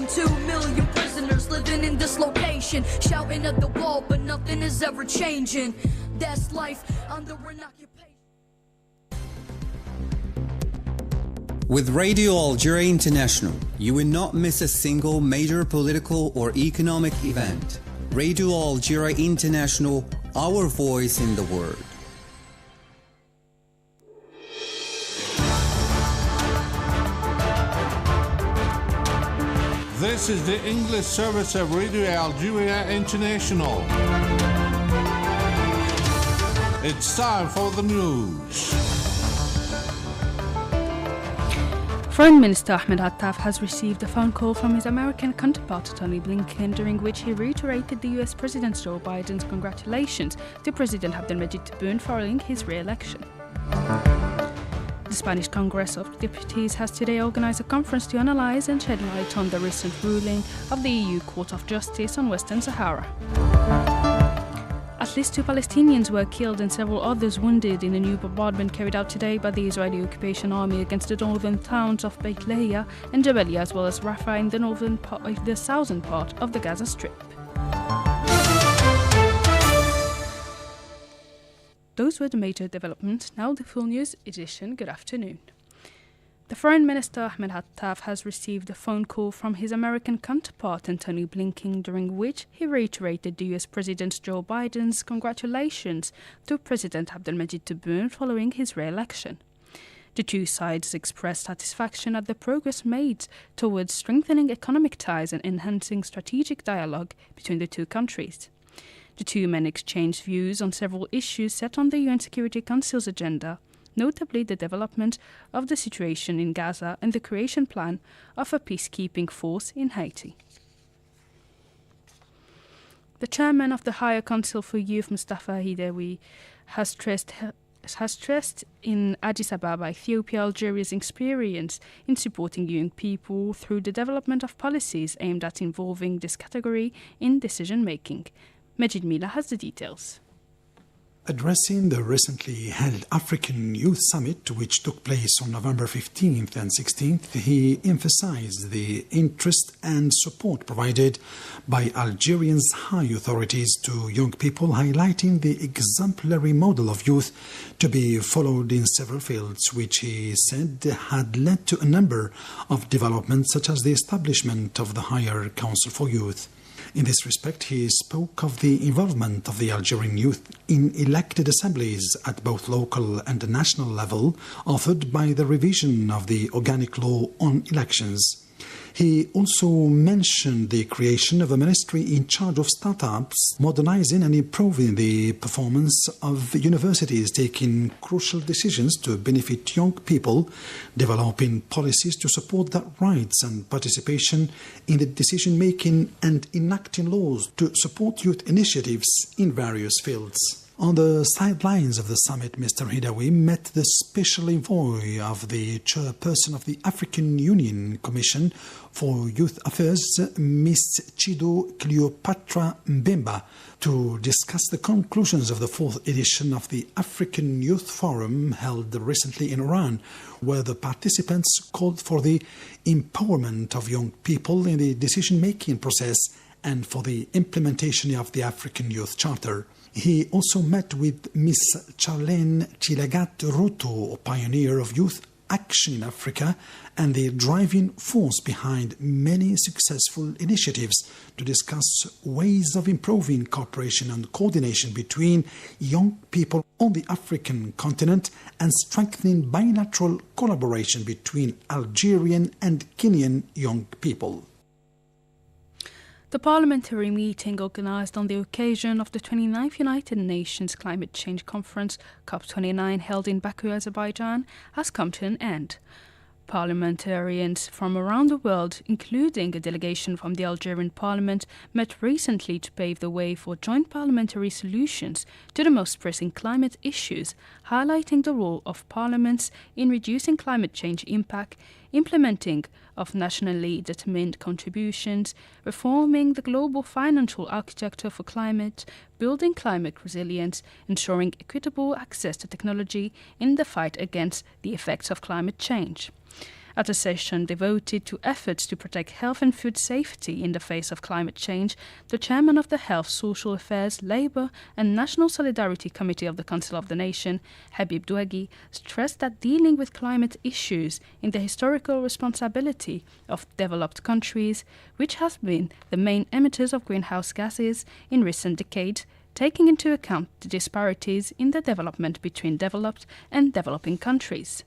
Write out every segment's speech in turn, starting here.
nation. 2 million prisoners living in dislocation, shouting at the wall, but nothing is ever changing. That's life under an occupation. With Radio Algeria International, you will not miss a single major political or economic event. Radio Algeria International, our voice in the world. This is the English service of Radio Algeria International. It's time for the news. Foreign Minister Ahmed Attaf has received a phone call from his American counterpart Tony Blinken, during which he reiterated the US President Joe Biden's congratulations to President Abdelmadjid Tebboune following his re-election. The Spanish Congress of Deputies has today organized a conference to analyze and shed light on the recent ruling of the EU Court of Justice on Western Sahara. At least 2 Palestinians were killed and several others wounded in a new bombardment carried out today by the Israeli occupation army against the northern towns of Beit Lehiya and Jabalia, as well as Rafah in the southern part of the Gaza Strip. Those were the major developments. Now the full news edition. Good afternoon. The Foreign Minister Ahmed Attaf has received a phone call from his American counterpart Tony Blinken, during which he reiterated the US President Joe Biden's congratulations to President Abdelmadjid Tebboune following his re-election. The two sides expressed satisfaction at the progress made towards strengthening economic ties and enhancing strategic dialogue between the two countries. The two men exchanged views on several issues set on the UN Security Council's agenda, notably the development of the situation in Gaza and the creation plan of a peacekeeping force in Haiti. The chairman of the Higher Council for Youth, Mustafa Hidawi, has stressed in Addis Ababa, Ethiopia, Algeria's experience in supporting young people through the development of policies aimed at involving this category in decision-making. Majid Mila has the details. Addressing the recently held African Youth Summit, which took place on November 15th and 16th, he emphasized the interest and support provided by Algeria's high authorities to young people, highlighting the exemplary model of youth to be followed in several fields, which he said had led to a number of developments, such as the establishment of the Higher Council for Youth. In this respect, he spoke of the involvement of the Algerian youth in elected assemblies at both local and national level, authored by the revision of the organic law on elections. He also mentioned the creation of a ministry in charge of startups, modernizing and improving the performance of universities, taking crucial decisions to benefit young people, developing policies to support their rights and participation in the decision-making, and enacting laws to support youth initiatives in various fields. On the sidelines of the summit, Mr. Hidawi met the special envoy of the chairperson of the African Union Commission for Youth Affairs, Ms. Chido Cleopatra Mbemba, to discuss the conclusions of the 4th edition of the African Youth Forum held recently in Iran, where the participants called for the empowerment of young people in the decision-making process and for the implementation of the African Youth Charter. He also met with Ms. Charlene Chilagat Ruto, a pioneer of youth action in Africa and the driving force behind many successful initiatives, to discuss ways of improving cooperation and coordination between young people on the African continent and strengthening bilateral collaboration between Algerian and Kenyan young people. The parliamentary meeting organised on the occasion of the 29th United Nations Climate Change Conference, COP29, held in Baku, Azerbaijan, has come to an end. Parliamentarians from around the world, including a delegation from the Algerian Parliament, met recently to pave the way for joint parliamentary solutions to the most pressing climate issues, highlighting the role of parliaments in reducing climate change impact, implementing of nationally determined contributions, reforming the global financial architecture for climate, building climate resilience, ensuring equitable access to technology in the fight against the effects of climate change. At a session devoted to efforts to protect health and food safety in the face of climate change, the chairman of the Health, Social Affairs, Labour and National Solidarity Committee of the Council of the Nation, Habib Douagi, stressed that dealing with climate issues is the historical responsibility of developed countries, which has been the main emitters of greenhouse gases in recent decades, taking into account the disparities in the development between developed and developing countries.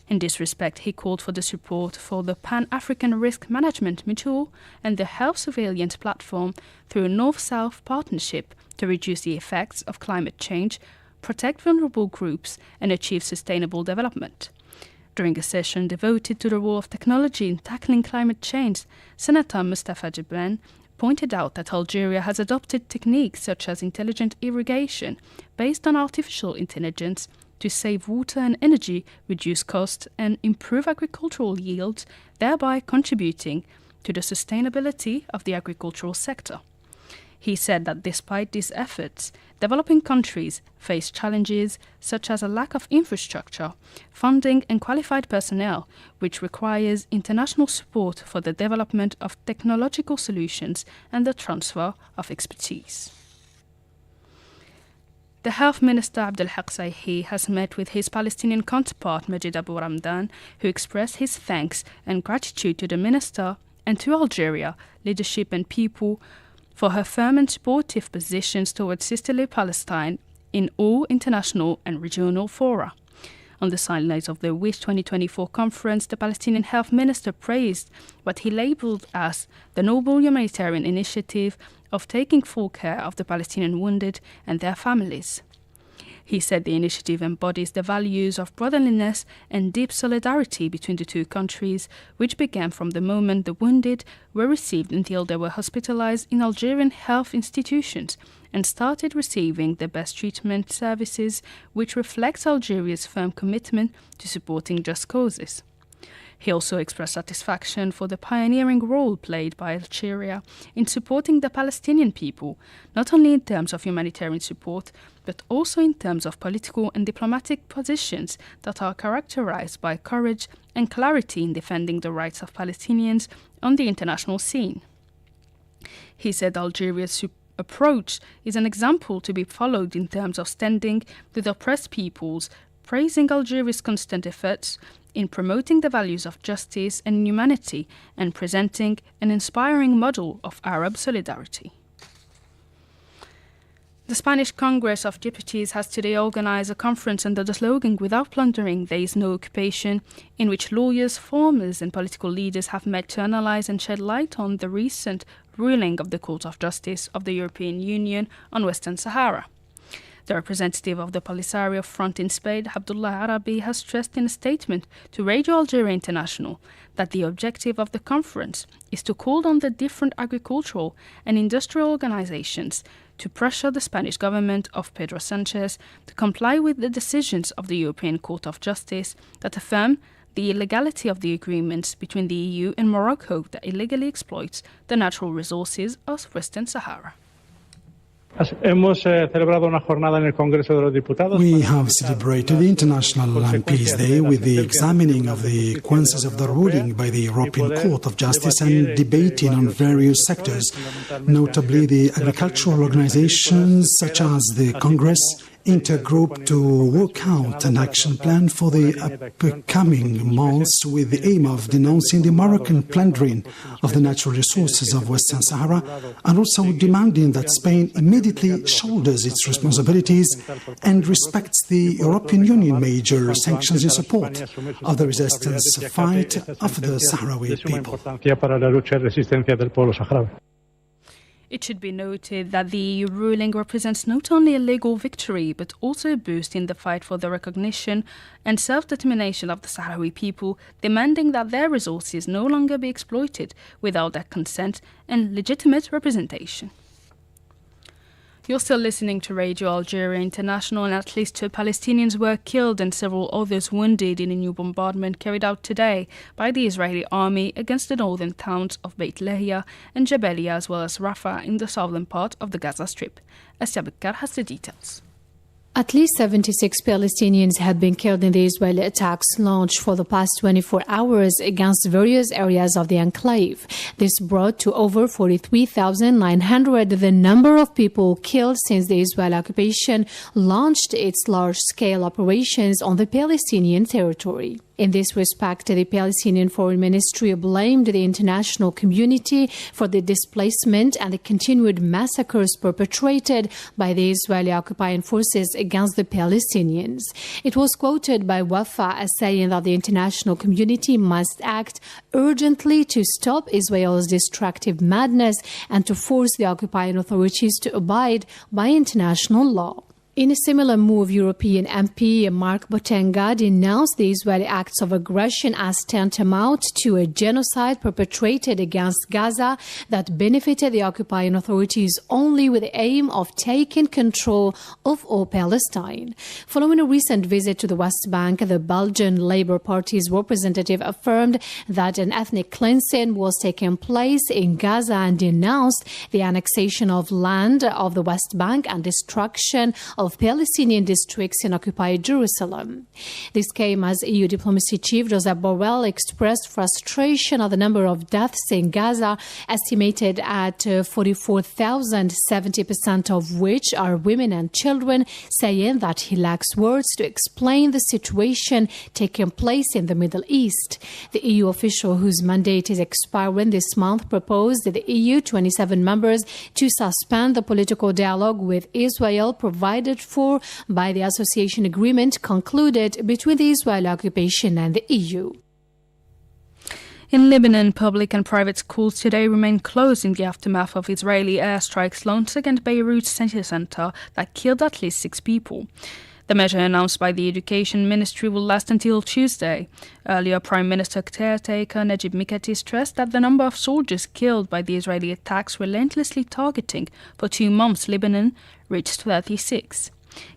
In this respect, he called for the support for the Pan-African Risk Management Mutual and the Health Surveillance Platform through a North-South partnership to reduce the effects of climate change, protect vulnerable groups, and achieve sustainable development. During a session devoted to the role of technology in tackling climate change, Senator Mustafa Jibran pointed out that Algeria has adopted techniques such as intelligent irrigation based on artificial intelligence to save water and energy, reduce costs, and improve agricultural yields, thereby contributing to the sustainability of the agricultural sector. He said that despite these efforts, developing countries face challenges such as a lack of infrastructure, funding and qualified personnel, which requires international support for the development of technological solutions and the transfer of expertise. The Health Minister Abdelhak Saihi has met with his Palestinian counterpart Majid Abu Ramdan, who expressed his thanks and gratitude to the Minister and to Algeria, leadership and people for her firm and supportive positions towards sisterly Palestine in all international and regional fora. On the sidelines of the WISH 2024 conference, the Palestinian Health Minister praised what he labelled as the noble humanitarian initiative of taking full care of the Palestinian wounded and their families. He said the initiative embodies the values of brotherliness and deep solidarity between the two countries, which began from the moment the wounded were received until they were hospitalized in Algerian health institutions and started receiving the best treatment services, which reflects Algeria's firm commitment to supporting just causes. He also expressed satisfaction for the pioneering role played by Algeria in supporting the Palestinian people, not only in terms of humanitarian support, but also in terms of political and diplomatic positions that are characterized by courage and clarity in defending the rights of Palestinians on the international scene. He said Algeria's approach is an example to be followed in terms of standing with oppressed peoples, praising Algeria's constant efforts in promoting the values of justice and humanity and presenting an inspiring model of Arab solidarity. The Spanish Congress of Deputies has today organized a conference under the slogan "Without plundering, there is no occupation," in which lawyers, farmers and political leaders have met to analyze and shed light on the recent ruling of the Court of Justice of the European Union on Western Sahara. The representative of the Polisario Front in Spain, Abdullah Arabi, has stressed in a statement to Radio Algeria International that the objective of the conference is to call on the different agricultural and industrial organizations to pressure the Spanish government of Pedro Sanchez to comply with the decisions of the European Court of Justice that affirm the illegality of the agreements between the EU and Morocco that illegally exploits the natural resources of Western Sahara. Hemos celebrado una jornada en el Congreso de los Diputados. We have celebrated the International Land Peace Day with the examining of the consequences of the ruling by the European Court of Justice and debating on various sectors, notably the agricultural organizations such as the Congress Intergroup, to work out an action plan for the upcoming months with the aim of denouncing the Moroccan plundering of the natural resources of Western Sahara and also demanding that Spain immediately shoulders its responsibilities and respects the European Union major sanctions in support of the resistance fight of the Sahrawi people. It should be noted that the EU ruling represents not only a legal victory, but also a boost in the fight for the recognition and self-determination of the Sahrawi people, demanding that their resources no longer be exploited without their consent and legitimate representation. You're still listening to Radio Algeria International, and at least 2 Palestinians were killed and several others wounded in a new bombardment carried out today by the Israeli army against the northern towns of Beit Lahia and Jabalia, as well as Rafah in the southern part of the Gaza Strip. Asya Bekkar has the details. At least 76 Palestinians had been killed in the Israeli attacks launched for the past 24 hours against various areas of the enclave. This brought to over 43,900 the number of people killed since the Israeli occupation launched its large-scale operations on the Palestinian territory. In this respect, the Palestinian Foreign Ministry blamed the international community for the displacement and the continued massacres perpetrated by the Israeli occupying forces against the Palestinians. It was quoted by Wafa as saying that the international community must act urgently to stop Israel's destructive madness and to force the occupying authorities to abide by international law. In a similar move, European MP Mark Botenga denounced the Israeli acts of aggression as tantamount to a genocide perpetrated against Gaza that benefited the occupying authorities only with the aim of taking control of all Palestine. Following a recent visit to the West Bank, the Belgian Labour Party's representative affirmed that an ethnic cleansing was taking place in Gaza and denounced the annexation of land of the West Bank and destruction of Palestinian districts in occupied Jerusalem. This came as EU diplomacy chief Josep Borrell expressed frustration at the number of deaths in Gaza, estimated at 44,000, 70% of which are women and children, saying that he lacks words to explain the situation taking place in the Middle East. The EU official, whose mandate is expiring this month, proposed the EU 27 members to suspend the political dialogue with Israel provided for by the association agreement concluded between the Israeli occupation and the EU. In Lebanon, public and private schools today remain closed in the aftermath of Israeli airstrikes launched against Beirut's city centre that killed at least 6 people. The measure announced by the Education Ministry will last until Tuesday. Earlier, Prime Minister caretaker Najib Mikati stressed that the number of soldiers killed by the Israeli attacks relentlessly targeting for 2 months Lebanon reached 36.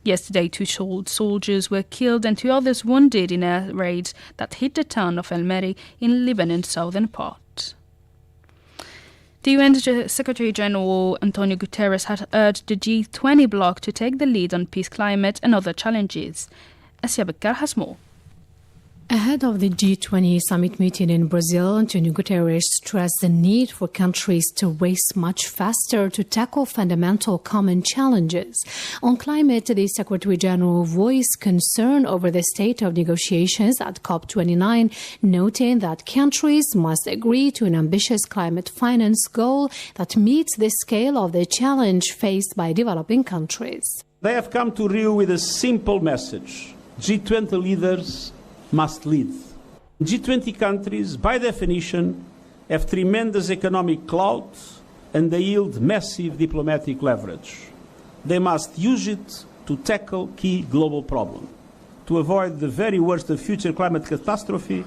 Yesterday, 2 soldiers were killed and 2 others wounded in air raids that hit the town of El Meri in Lebanon's southern part. The UN Secretary General Antonio Guterres had urged the G20 bloc to take the lead on peace, climate and other challenges. Asia Bekkar has more. Ahead of the G20 summit meeting in Brazil, Antonio Guterres stressed the need for countries to race much faster to tackle fundamental common challenges. On climate, the Secretary General voiced concern over the state of negotiations at COP29, noting that countries must agree to an ambitious climate finance goal that meets the scale of the challenge faced by developing countries. They have come to Rio with a simple message. G20 leaders must lead. G20 countries, by definition, have tremendous economic clout and they yield massive diplomatic leverage. They must use it to tackle key global problems. To avoid the very worst of future climate catastrophe,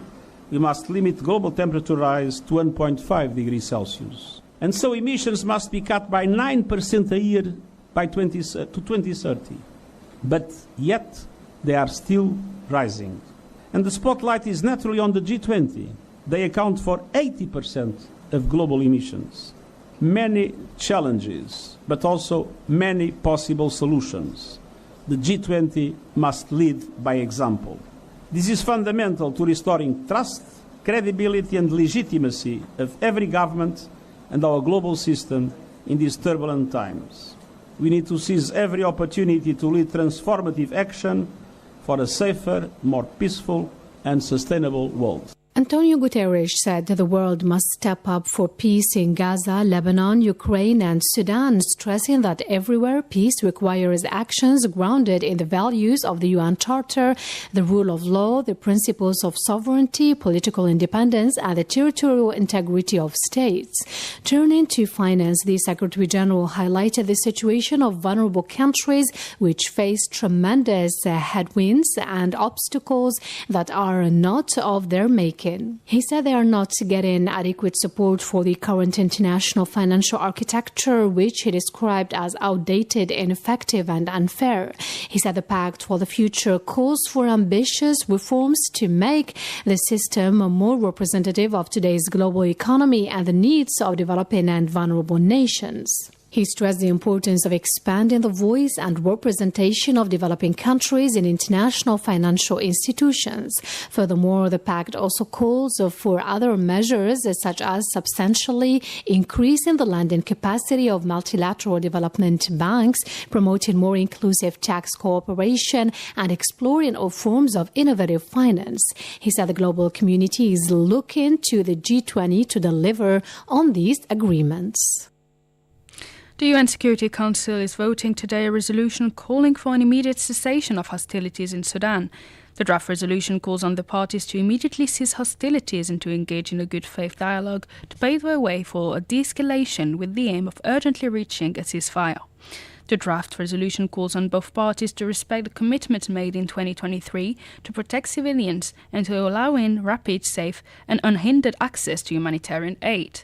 we must limit global temperature rise to 1.5 degrees Celsius. And so emissions must be cut by 9% a year by 2030. But yet, they are still rising. And the spotlight is naturally on the G20. They account for 80% of global emissions. Many challenges, but also many possible solutions. The G20 must lead by example. This is fundamental to restoring trust, credibility and legitimacy of every government and our global system in these turbulent times. We need to seize every opportunity to lead transformative action for a safer, more peaceful and sustainable world. Antonio Guterres said that the world must step up for peace in Gaza, Lebanon, Ukraine and Sudan, stressing that everywhere peace requires actions grounded in the values of the UN Charter, the rule of law, the principles of sovereignty, political independence and the territorial integrity of states. Turning to finance, the Secretary General highlighted the situation of vulnerable countries which face tremendous headwinds and obstacles that are not of their making. He said they are not getting adequate support for the current international financial architecture, which he described as outdated, ineffective and unfair. He said the Pact for the Future calls for ambitious reforms to make the system more representative of today's global economy and the needs of developing and vulnerable nations. He stressed the importance of expanding the voice and representation of developing countries in international financial institutions. Furthermore, the pact also calls for other measures such as substantially increasing the lending capacity of multilateral development banks, promoting more inclusive tax cooperation, and exploring all forms of innovative finance. He said the global community is looking to the G20 to deliver on these agreements. The UN Security Council is voting today a resolution calling for an immediate cessation of hostilities in Sudan. The draft resolution calls on the parties to immediately cease hostilities and to engage in a good faith dialogue to pave the way for a de-escalation with the aim of urgently reaching a ceasefire. The draft resolution calls on both parties to respect the commitments made in 2023 to protect civilians and to allow in rapid, safe and unhindered access to humanitarian aid.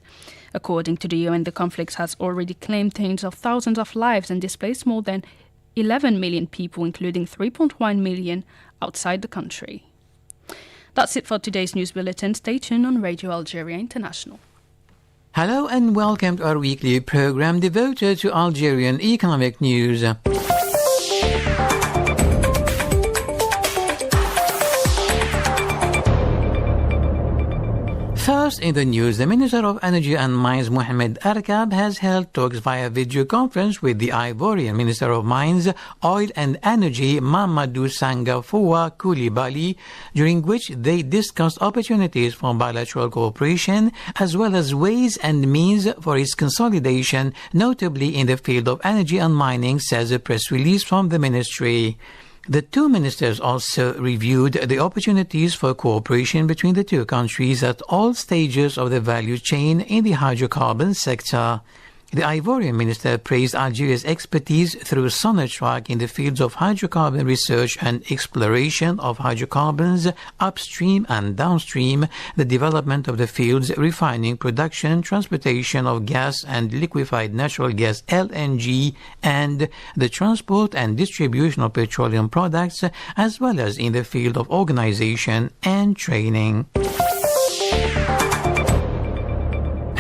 According to the UN, the conflict has already claimed tens of thousands of lives and displaced more than 11 million people, including 3.1 million outside the country. That's it for today's news bulletin. Stay tuned on Radio Algeria International. Hello and welcome to our weekly program devoted to Algerian economic news. First in the news, the Minister of Energy and Mines, Mohamed Arkab, has held talks via video conference with the Ivorian Minister of Mines, Oil and Energy, Mamadou Sangafoua Koulibaly, during which they discussed opportunities for bilateral cooperation as well as ways and means for its consolidation, notably in the field of energy and mining, says a press release from the ministry. The two ministers also reviewed the opportunities for cooperation between the two countries at all stages of the value chain in the hydrocarbon sector. The Ivorian minister praised Algeria's expertise through Sonatrach in the fields of hydrocarbon research and exploration of hydrocarbons upstream and downstream, the development of the fields, refining, production, transportation of gas and liquefied natural gas LNG, and the transport and distribution of petroleum products, as well as in the field of organization and training.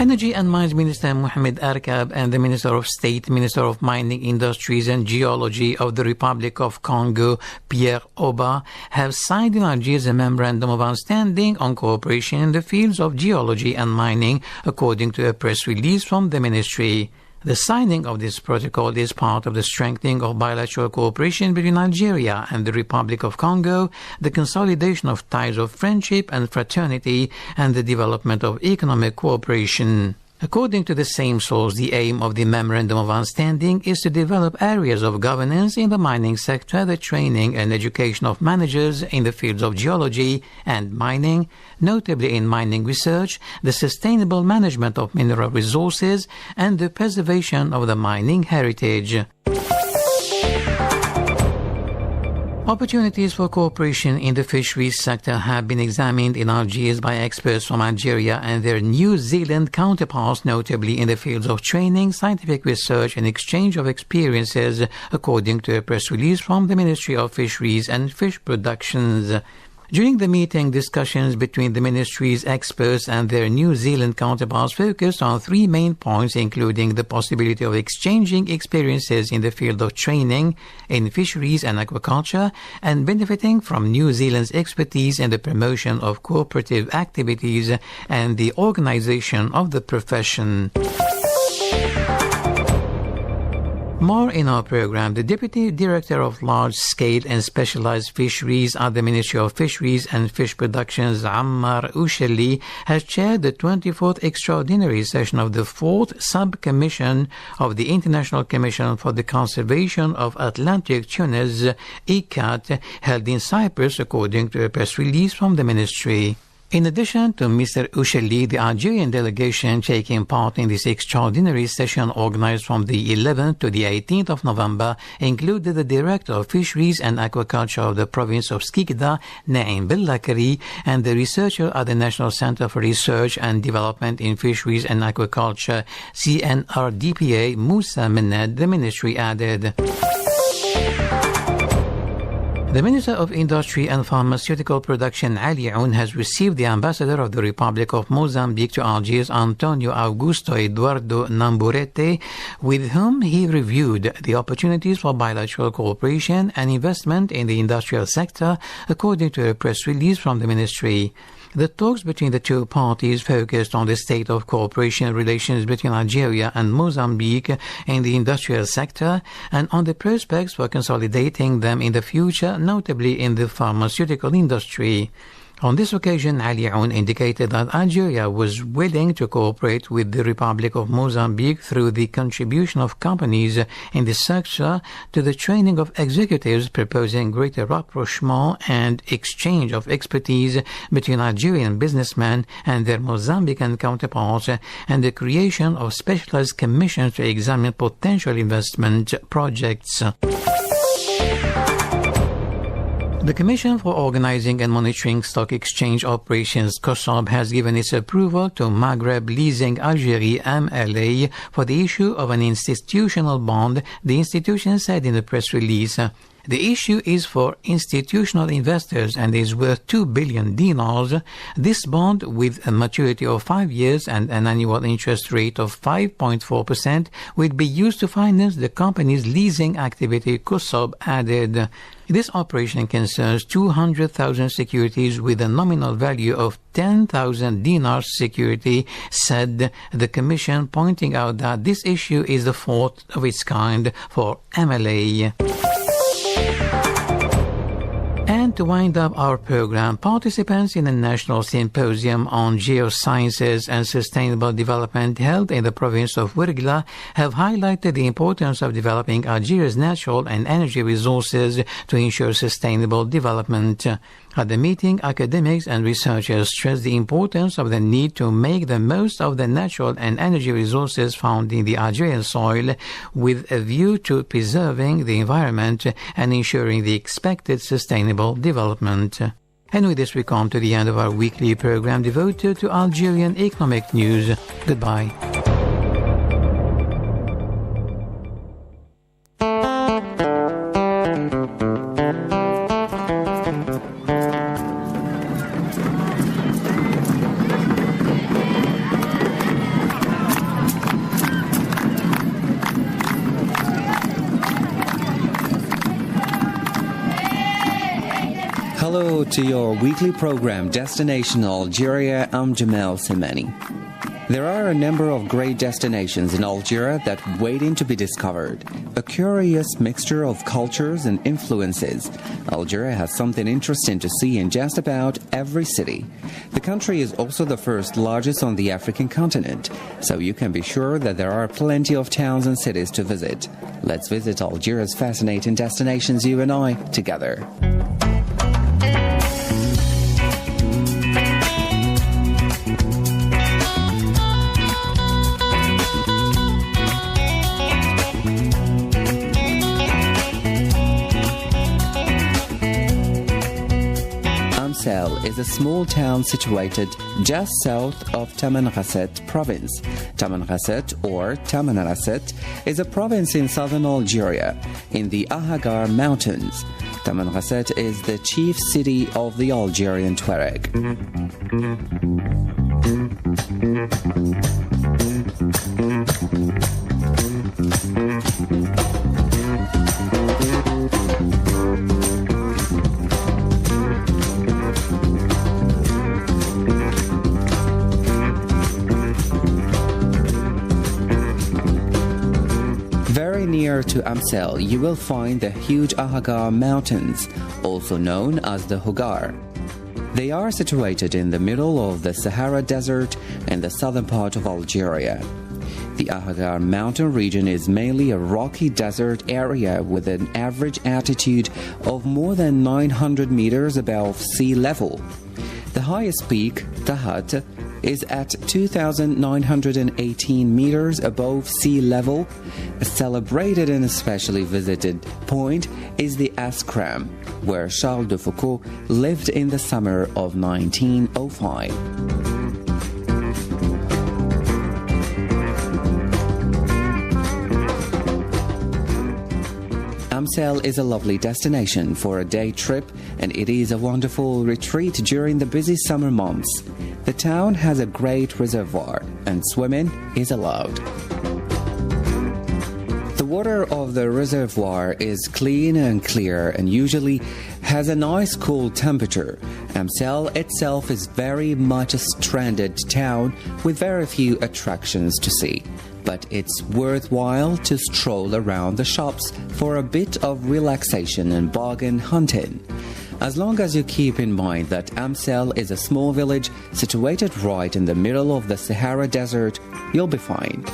Energy and Mines Minister Mohamed Arkab and the Minister of State, Minister of Mining, Industries and Geology of the Republic of Congo, Pierre Oba, have signed in Algiers a memorandum of understanding on cooperation in the fields of geology and mining, according to a press release from the ministry. The signing of this protocol is part of the strengthening of bilateral cooperation between Algeria and the Republic of Congo, the consolidation of ties of friendship and fraternity, and the development of economic cooperation. According to the same source, the aim of the Memorandum of Understanding is to develop areas of governance in the mining sector, the training and education of managers in the fields of geology and mining, notably in mining research, the sustainable management of mineral resources, and the preservation of the mining heritage. Opportunities for cooperation in the fisheries sector have been examined in Algiers by experts from Algeria and their New Zealand counterparts, notably in the fields of training, scientific research and exchange of experiences, according to a press release from the Ministry of Fisheries and Fish Productions. During the meeting, discussions between the ministry's experts and their New Zealand counterparts focused on three main points, including the possibility of exchanging experiences in the field of training, in fisheries and aquaculture, and benefiting from New Zealand's expertise in the promotion of cooperative activities and the organization of the profession. More in our program. The Deputy Director of Large-Scale and Specialized Fisheries at the Ministry of Fisheries and Fish Productions, Ammar Ousheli, has chaired the 24th Extraordinary Session of the 4th Sub-Commission of the International Commission for the Conservation of Atlantic Tunas, ICCAT, held in Cyprus, according to a press release from the ministry. In addition to Mr. Ousheli, the Algerian delegation taking part in this extraordinary session organized from the 11th to the 18th of November included the Director of Fisheries and Aquaculture of the province of Skikda, Naim Bellakari, and the researcher at the National Center for Research and Development in Fisheries and Aquaculture, CNRDPA, Moussa Mened, the ministry added. The Minister of Industry and Pharmaceutical Production, Ali Aoun, has received the Ambassador of the Republic of Mozambique to Algiers, Antonio Augusto Eduardo Namburete, with whom he reviewed the opportunities for bilateral cooperation and investment in the industrial sector, according to a press release from the ministry. The talks between the two parties focused on the state of cooperation relations between Algeria and Mozambique in the industrial sector and on the prospects for consolidating them in the future, notably in the pharmaceutical industry. On this occasion, Ali Aoun indicated that Algeria was willing to cooperate with the Republic of Mozambique through the contribution of companies in the sector to the training of executives, proposing greater rapprochement and exchange of expertise between Algerian businessmen and their Mozambican counterparts, and the creation of specialized commissions to examine potential investment projects. The Commission for Organizing and Monitoring Stock Exchange Operations, COSOB, has given its approval to Maghreb Leasing Algerie MLA for the issue of an institutional bond, the institution said in a press release. The issue is for institutional investors and is worth 2 billion dinars. This bond, with a maturity of 5 years and an annual interest rate of 5.4%, will be used to finance the company's leasing activity, COSOB added. This operation concerns 200,000 securities with a nominal value of 10,000 dinars security, said the Commission, pointing out that this issue is the fourth of its kind for MLA. And to wind up our program, participants in a national symposium on geosciences and sustainable development held in the province of Ouargla have highlighted the importance of developing Algeria's natural and energy resources to ensure sustainable development. At the meeting, academics and researchers stressed the importance of the need to make the most of the natural and energy resources found in the Algerian soil, with a view to preserving the environment and ensuring the expected sustainable development. And with this, we come to the end of our weekly program devoted to Algerian economic news. Goodbye. Hello to your weekly program, Destination Algeria. I'm Jamal Semeni. There are a number of great destinations in Algeria that waiting to be discovered. A curious mixture of cultures and influences. Algeria has something interesting to see in just about every city. The country is also the first largest on the African continent, so you can be sure that there are plenty of towns and cities to visit. Let's visit Algeria's fascinating destinations, you and I, together. Amsel is a small town situated just south of Tamanrasset province. Tamanrasset, or Tamanrasset, is a province in southern Algeria, in the Ahagar Mountains. Tamanrasset is the chief city of the Algerian Tuareg. Very near to Amsel, you will find the huge Ahagar Mountains, also known as the Hogar. They are situated in the middle of the Sahara Desert in the southern part of Algeria. The Ahagar mountain region is mainly a rocky desert area with an average altitude of more than 900 meters above sea level. The highest peak, Tahat, is at 2,918 meters above sea level. A celebrated and especially visited point is the Askram, where Charles de Foucault lived in the summer of 1905. Amsel is a lovely destination for a day trip, and it is a wonderful retreat during the busy summer months. The town has a great reservoir, and swimming is allowed. The water of the reservoir is clean and clear and usually has a nice cool temperature. Amsel itself is very much a stranded town with very few attractions to see, but it's worthwhile to stroll around the shops for a bit of relaxation and bargain hunting. As long as you keep in mind that Amsel is a small village situated right in the middle of the Sahara Desert, you'll be fine.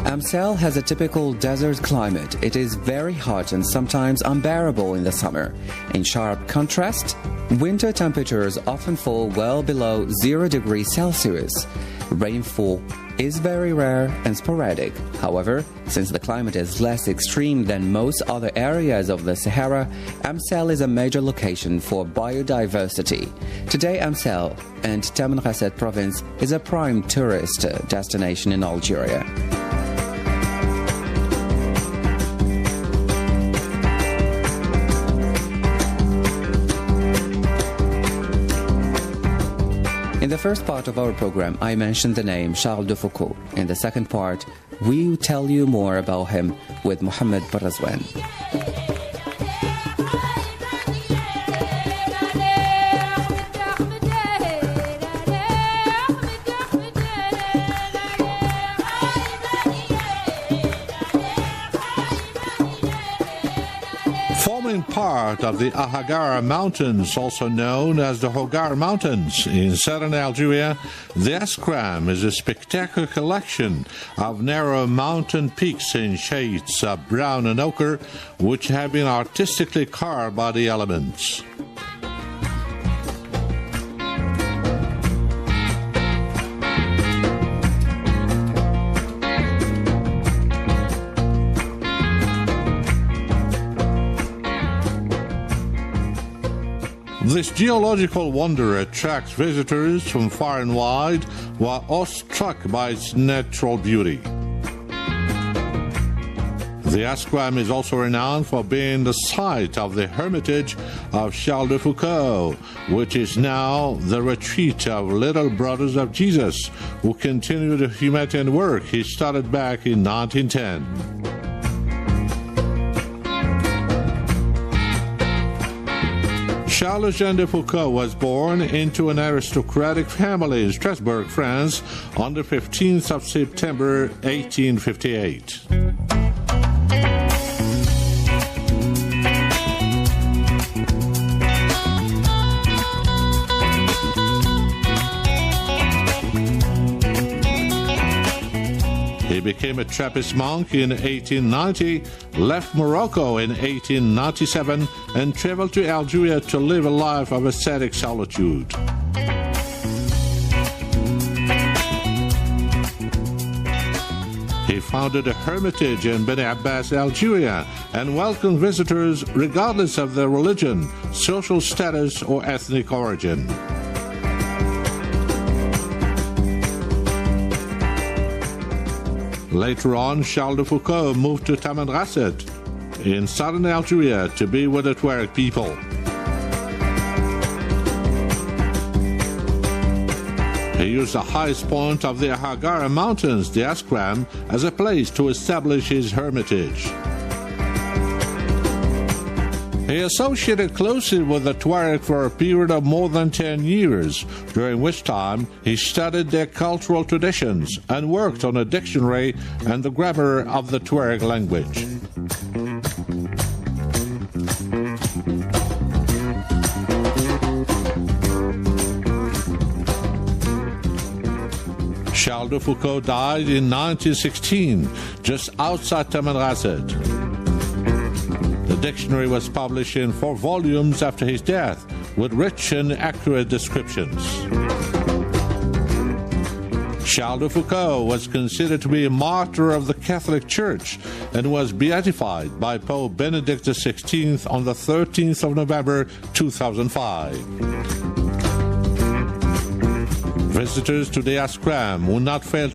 Amsel has a typical desert climate. It is very hot and sometimes unbearable in the summer. In sharp contrast, winter temperatures often fall well below 0 degrees Celsius. Rainfall is very rare and sporadic. However, since the climate is less extreme than most other areas of the Sahara, Amsel is a major location for biodiversity. Today, Amsel and Tamanrasset province is a prime tourist destination in Algeria. In the first part of our program, I mentioned the name Charles de Foucault. In the second part, we will tell you more about him with Mohamed Barazwan. Forming part of the Ahagara Mountains, also known as the Hogar Mountains in southern Algeria, the Askram is a spectacular collection of narrow mountain peaks in shades of brown and ochre, which have been artistically carved by the elements. This geological wonder attracts visitors from far and wide, who are awestruck by its natural beauty. The Askram is also renowned for being the site of the hermitage of Charles de Foucault, which is now the retreat of Little Brothers of Jesus, who continue the humanitarian work he started back in 1910. Charles-Jean de Foucault was born into an aristocratic family in Strasbourg, France, on the 15th of September 1858. He became a Trappist monk in 1890, left Morocco in 1897, and traveled to Algeria to live a life of ascetic solitude. He founded a hermitage in Beni Abbas, Algeria, and welcomed visitors regardless of their religion, social status, or ethnic origin. Later on, Charles de Foucault moved to Tamanrasset in southern Algeria to be with the Tuareg people. He used the highest point of the Ahagara Mountains, the Askram, as a place to establish his hermitage. He associated closely with the Tuareg for a period of more than 10 years, during which time he studied their cultural traditions and worked on a dictionary and the grammar of the Tuareg language. Charles de Foucault died in 1916, just outside Tamanrasset. The dictionary was published in 4 volumes after his death, with rich and accurate descriptions. Charles de Foucauld was considered to be a martyr of the Catholic Church and was beatified by Pope Benedict XVI on the 13th of November 2005. Visitors to the Ashram will not fail